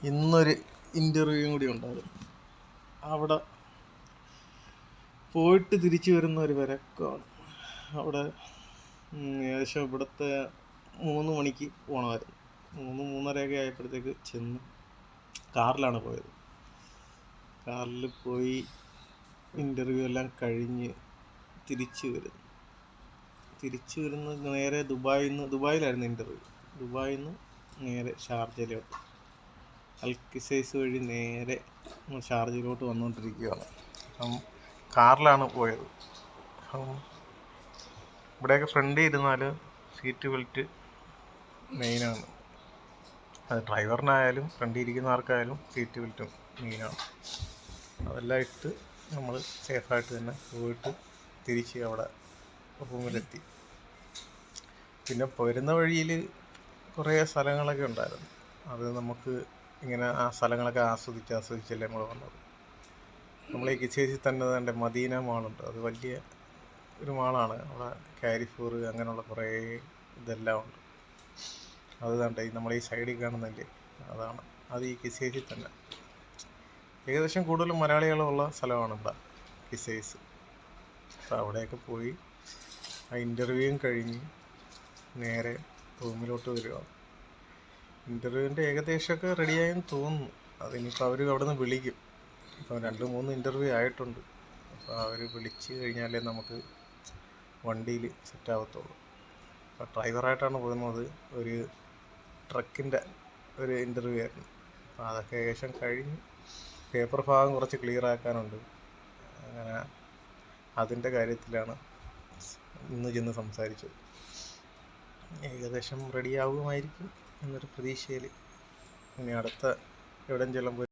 ഇന്നൊരു ഇൻ്റർവ്യൂ കൂടി ഉണ്ടായിരുന്നു. അവിടെ പോയിട്ട് തിരിച്ചു വരുന്ന ഒരു വിരക്കമാണ്. അവിടെ ഏകദേശം ഇവിടുത്തെ 3 മണിക്ക് പോകണമായിരുന്നു. 3-3:30 ആയപ്പോഴത്തേക്ക് ചെന്ന് കാറിലാണ് പോയത്. കാറിൽ പോയി ഇൻ്റർവ്യൂ എല്ലാം കഴിഞ്ഞ് തിരിച്ചു വരുന്നത് നേരെ ദുബായിലായിരുന്നു ഇൻ്റർവ്യൂ. ദുബായിൽ നിന്ന് നേരെ ഷാർജയിലോട്ട്, അൽക്കിസൈസ് വഴി നേരെ ഷാർജയിലോട്ട് വന്നുകൊണ്ടിരിക്കുകയാണ്. അപ്പം കാറിലാണ് പോയത്. അപ്പം ഇവിടെയൊക്കെ ഫ്രണ്ടിൽ ഇരുന്നാൽ സീറ്റ് ബെൽറ്റ് മെയിനാണ്. അത് ഡ്രൈവറിനായാലും ഫ്രണ്ടിൽ ഇരിക്കുന്നവർക്കായാലും സീറ്റ് ബെൽറ്റും മെയിനാണ്. അതെല്ലാം ഇട്ട് നമ്മൾ സേഫായിട്ട് തന്നെ പോയിട്ട് തിരിച്ച് അവിടെ റൂമിലെത്തി. പിന്നെ പോരുന്ന വഴിയിൽ കുറേ സ്ഥലങ്ങളൊക്കെ ഉണ്ടായിരുന്നു. അത് നമുക്ക് ഇങ്ങനെ ആ സ്ഥലങ്ങളൊക്കെ ആസ്വദിച്ചല്ലേ നമ്മൾ വന്നത്. നമ്മൾ ഈ കിച്ചേസിൽ തന്നെ വേണ്ട മദീന മാളുണ്ട്. അത് വലിയ ഒരു മാളാണ്. അവിടെ കാരിഫോർ അങ്ങനെയുള്ള കുറേ ഇതെല്ലാം ഉണ്ട്. അത് കണ്ട നമ്മൾ ഈ സൈഡിൽ കാണുന്നില്ലേ, അതാണ്. അത് ഈ കിസൈസിൽ തന്നെ. ഏകദേശം കൂടുതലും മലയാളികളുള്ള സ്ഥലമാണ് ഇവിടെ കിസൈസ്. അപ്പോൾ അവിടെയൊക്കെ പോയി ആ ഇൻ്റർവ്യൂവും കഴിഞ്ഞ് നേരെ റൂമിലോട്ട് വരികയാണ്. ഇൻ്റർവ്യൂവിൻ്റെ ഏകദേശമൊക്കെ റെഡിയായെന്ന് തോന്നുന്നു. അതിനിപ്പോൾ അവർ അവിടെ നിന്ന് വിളിക്കും. ഇപ്പോൾ 2-3 ഇൻ്റർവ്യൂ ആയിട്ടുണ്ട്. അപ്പോൾ അവർ വിളിച്ച് കഴിഞ്ഞാലേ നമുക്ക് വണ്ടിയിൽ സെറ്റാകത്തുള്ളൂ. അപ്പോൾ ഡ്രൈവറായിട്ടാണ് പോകുന്നത്. ഒരു ട്രക്കിൻ്റെ ഒരു ഇൻ്റർവ്യൂ ആയിരുന്നു. അപ്പോൾ അതൊക്കെ ഏകദേശം കഴിഞ്ഞ് പേപ്പർ ഭാഗം കുറച്ച് ക്ലിയർ ആക്കാനുണ്ട്. അങ്ങനെ അതിൻ്റെ കാര്യത്തിലാണ് ഇന്ന് ചെന്ന് സംസാരിച്ചത്. ഏകദേശം റെഡിയാകുമായിരിക്കും എന്നൊരു പ്രതീക്ഷയിൽ. ഇനി അടുത്ത എവിടെയും ചെല്ലുമ്പോൾ